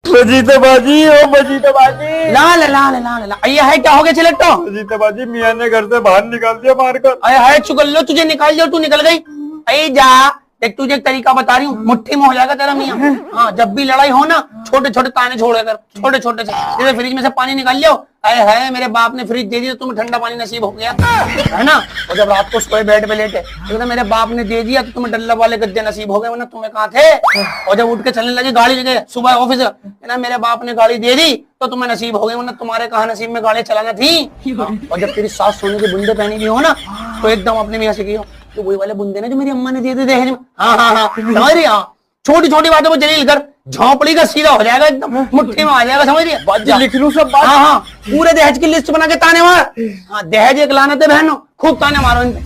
मजीदाबाजी ओ मजीदाबाजी। लाल लाल लाल लाल ये है क्या हो गया सिलेक्टो? मजीदाबाजी मियां ने घर से बाहर निकाल दिया मारकर। अरे है चुकल लो, तुझे निकाल दिया, तू निकल गई। अरे जा देख, तुझे एक तरीका बता रही हूँ, मुट्ठी में हो जाएगा तेरा मियां। हाँ, जब भी लड़ाई हो ना, छोटे छोटे ताने छोड़ कर, छोटे छोटे से, जैसे फ्रिज में से पानी निकाल लो, अरे है मेरे बाप ने फ्रिज दे दिया तो तुम्हें ठंडा पानी नसीब हो गया, है ना। और जब रात को सोए बेड पे लेटे तो मेरे बाप ने दे दिया तो तुम्हें डल्ला वाले गद्दे नसीब हो गए, वरना तुम्हें कहाँ थे। और जब उठ के चलने लगे गाड़ी लेके सुबह ऑफिस, ना मेरे बाप ने गाड़ी दे दी तो तुम्हें नसीब हो गए, वरना तुम्हारे कहाँ नसीब में गाड़ी चलाना थी। और जब तेरी सास सोने के बुंदे पहनी भी हो ना, तो एकदम अपने मियां से कहो तो वही वाले बुंदे ना जो मेरी अम्मा ने दिए थे दहेज में। हाँ हाँ हाँ, समझ रही। हाँ, छोटी छोटी बातों में जलील कर, झोंपड़ी का सीधा हो जाएगा, एकदम मुट्ठी में आ जाएगा, समझ रही। लिख लूं सब बात। हाँ हाँ, पूरे दहेज की लिस्ट बना के ताने मार। हाँ, दहेज एक लानत है बहनों, खूब ताने मारो इनके।